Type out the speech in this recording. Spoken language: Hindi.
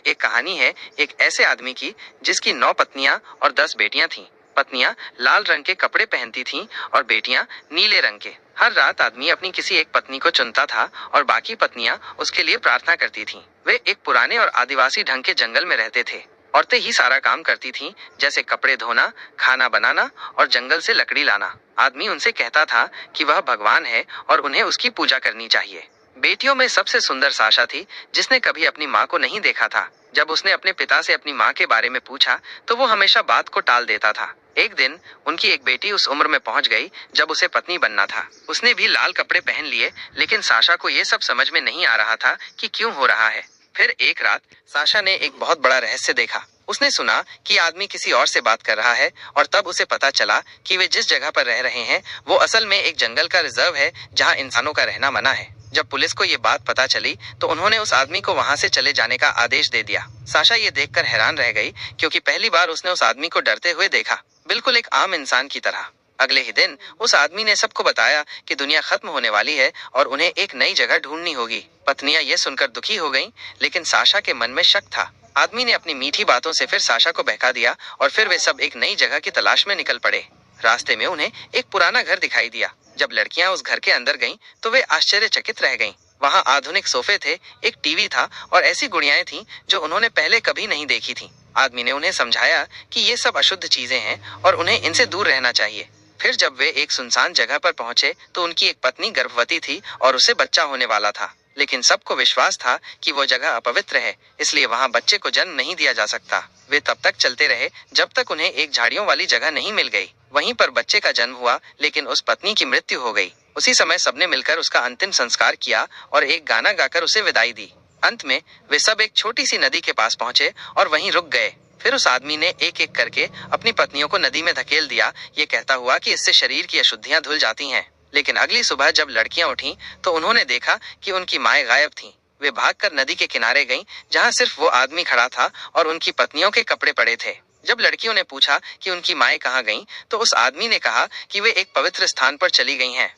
एक कहानी है एक ऐसे आदमी की जिसकी 9 पत्नियां और 10 बेटियां थीं। पत्नियां लाल रंग के कपड़े पहनती थीं और बेटियां नीले रंग के। हर रात आदमी अपनी किसी एक पत्नी को चुनता था और बाकी पत्नियां उसके लिए प्रार्थना करती थीं। वे एक पुराने और आदिवासी ढंग के जंगल में रहते थे। औरतें ही सारा काम करती थीं, जैसे कपड़े धोना, खाना बनाना और जंगल से लकड़ी लाना। आदमी उनसे कहता था कि वह भगवान है और उन्हें उसकी पूजा करनी चाहिए। बेटियों में सबसे सुंदर साशा थी, जिसने कभी अपनी माँ को नहीं देखा था। जब उसने अपने पिता से अपनी माँ के बारे में पूछा तो वो हमेशा बात को टाल देता था। एक दिन उनकी एक बेटी उस उम्र में पहुंच गई जब उसे पत्नी बनना था। उसने भी लाल कपड़े पहन लिए, लेकिन साशा को ये सब समझ में नहीं आ रहा था कि क्यों हो रहा है। फिर एक रात साशा ने एक बहुत बड़ा रहस्य देखा। उसने सुना कि आदमी किसी और से बात कर रहा है और तब उसे पता चला कि वे जिस जगह पर रह रहे हैं वो असल में एक जंगल का रिजर्व है जहाँ इंसानों का रहना मना है। जब पुलिस को ये बात पता चली तो उन्होंने उस आदमी को वहां से चले जाने का आदेश दे दिया। साशा ये देखकर हैरान रह गई, क्योंकि पहली बार उसने उस आदमी को डरते हुए देखा, बिल्कुल एक आम इंसान की तरह। अगले ही दिन उस आदमी ने सबको बताया कि दुनिया खत्म होने वाली है और उन्हें एक नई जगह ढूंढनी होगी। पत्नियां ये सुनकर दुखी हो गईं, लेकिन साशा के मन में शक था। आदमी ने अपनी मीठी बातों से फिर साशा को बहका दिया और फिर वे सब एक नई जगह की तलाश में निकल पड़े। रास्ते में उन्हें एक पुराना घर दिखाई दिया। जब लड़कियां उस घर के अंदर गईं, तो वे आश्चर्यचकित रह गईं। वहां आधुनिक सोफे थे, एक टीवी था और ऐसी गुड़ियाएं थीं जो उन्होंने पहले कभी नहीं देखी थीं। आदमी ने उन्हें समझाया कि ये सब अशुद्ध चीजें हैं और उन्हें इनसे दूर रहना चाहिए। फिर जब वे एक सुनसान जगह पर पहुंचे तो उनकी एक पत्नी गर्भवती थी और उसे बच्चा होने वाला था। लेकिन सबको विश्वास था कि वो जगह अपवित्र है, इसलिए वहां बच्चे को जन्म नहीं दिया जा सकता। वे तब तक चलते रहे जब तक उन्हें एक झाड़ियों वाली जगह नहीं मिल गई। वहीं पर बच्चे का जन्म हुआ, लेकिन उस पत्नी की मृत्यु हो गई। उसी समय सबने मिलकर उसका अंतिम संस्कार किया और एक गाना गाकर उसे विदाई दी। अंत में वे सब एक छोटी सी नदी के पास पहुंचे और वहीं रुक गए। फिर उस आदमी ने एक एक करके अपनी पत्नियों को नदी में धकेल दिया, ये कहता हुआ कि इससे शरीर की अशुद्धियां धुल जाती हैं। लेकिन अगली सुबह जब लड़कियां उठीं, तो उन्होंने देखा कि उनकी माएं गायब थीं। वे भागकर नदी के किनारे गईं, जहां सिर्फ वो आदमी खड़ा था और उनकी पत्नियों के कपड़े पड़े थे। जब लड़कियों ने पूछा कि उनकी माएं कहाँ गईं, तो उस आदमी ने कहा कि वे एक पवित्र स्थान पर चली गई हैं।